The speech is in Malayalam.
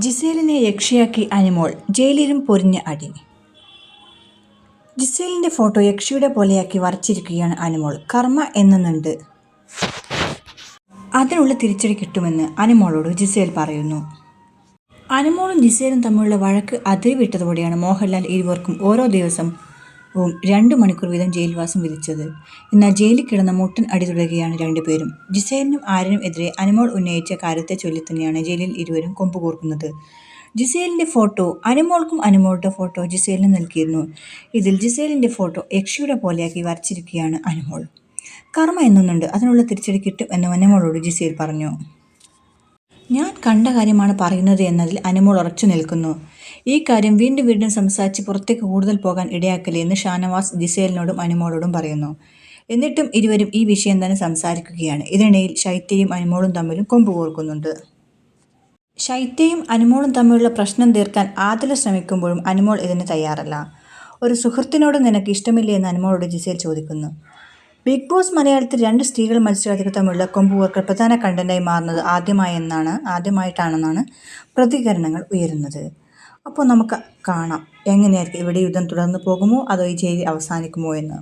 ജിസേലിനെ യക്ഷിയാക്കി അനിമോൾ, ജയിലിലും പൊരിഞ്ഞ അടി. ജിസേലിന്റെ ഫോട്ടോ യക്ഷിയുടെ പോലെയാക്കി വരച്ചിരിക്കുകയാണ് അനിമോൾ. കർമ്മ എന്നുണ്ട്, അതിനുള്ള തിരിച്ചടി കിട്ടുമെന്ന് അനിമോളോട് ജിസേൽ പറയുന്നു. അനിമോളും ജിസേലും തമ്മിലുള്ള വഴക്ക് അതിരുവിട്ടതോടെയാണ് മോഹൻലാൽ ഇരുവർക്കും ഓരോ ദിവസവും 2 മണിക്കൂർ വീതം ജയിൽവാസം വിധിച്ചത്. എന്നാൽ ജയിലിൽ കിടന്ന മുട്ടൻ അടി തുടരുകയാണ് രണ്ടുപേരും. ജിസേലിനും ആര്യനും എതിരെ അനിമോൾ ഉന്നയിച്ച കാര്യത്തെ ചൊല്ലിത്തന്നെയാണ് ജയിലിൽ ഇരുവരും കൊമ്പുകോർക്കുന്നത്. ജിസേലിന്റെ ഫോട്ടോ അനിമോൾക്കും അനിമോളുടെ ഫോട്ടോ ജിസേലിനും നൽകിയിരുന്നു. ഇതിൽ ജിസേലിന്റെ ഫോട്ടോ യക്ഷിയുടെ പോലെയാക്കി വരച്ചിരിക്കുകയാണ് അനിമോൾ. കർമ്മ എന്നുണ്ട്, അതിനുള്ള തിരിച്ചടി കിട്ടും എന്ന് അനിമോളോട് ജിസേൽ പറഞ്ഞു. ഞാൻ കണ്ട കാര്യമാണ് പറയുന്നത് എന്നതിൽ അനിമോൾ ഉറച്ചു നിൽക്കുന്നു. ഈ കാര്യം വീണ്ടും വീണ്ടും സംസാരിച്ച് പുറത്തേക്ക് കൂടുതൽ പോകാൻ ഇടയാക്കല്ലേ എന്ന് ഷാനവാസ് ജിസേലിനോടും അനിമോളോടും പറയുന്നു. എന്നിട്ടും ഇരുവരും ഈ വിഷയം തന്നെ സംസാരിക്കുകയാണ്. ഇതിനിടയിൽ ശൈത്യയും അനിമോളും തമ്മിലും കൊമ്പുകോർക്കുന്നുണ്ട്. ശൈത്യയും അനിമോളും തമ്മിലുള്ള പ്രശ്നം തീർക്കാൻ ആദില ശ്രമിക്കുമ്പോഴും അനിമോൾ ഇതിന് തയ്യാറല്ല. ഒരു സുഹൃത്തിനോട് നിനക്ക് ഇഷ്ടമില്ലേ എന്ന് അനിമോളോട് ജിസേൽ ചോദിക്കുന്നു. ബിഗ് ബോസ് മലയാളത്തിൽ 2 സ്ത്രീകൾ മത്സരാർത്ഥികൾ തമ്മിലുള്ള കൊമ്പുകോർക്കൽ പ്രധാന കണ്ടന്റായി മാറുന്നത് ആദ്യമായിട്ടാണെന്നാണ് പ്രതികരണങ്ങൾ ഉയരുന്നത്. അപ്പോൾ നമുക്ക് കാണാം എങ്ങനെയായിരിക്കും ഇവിടെ യുദ്ധം തുടർന്ന് പോകുമോ അതോ ഈ ജയിൽ അവസാനിക്കുമോ എന്ന്.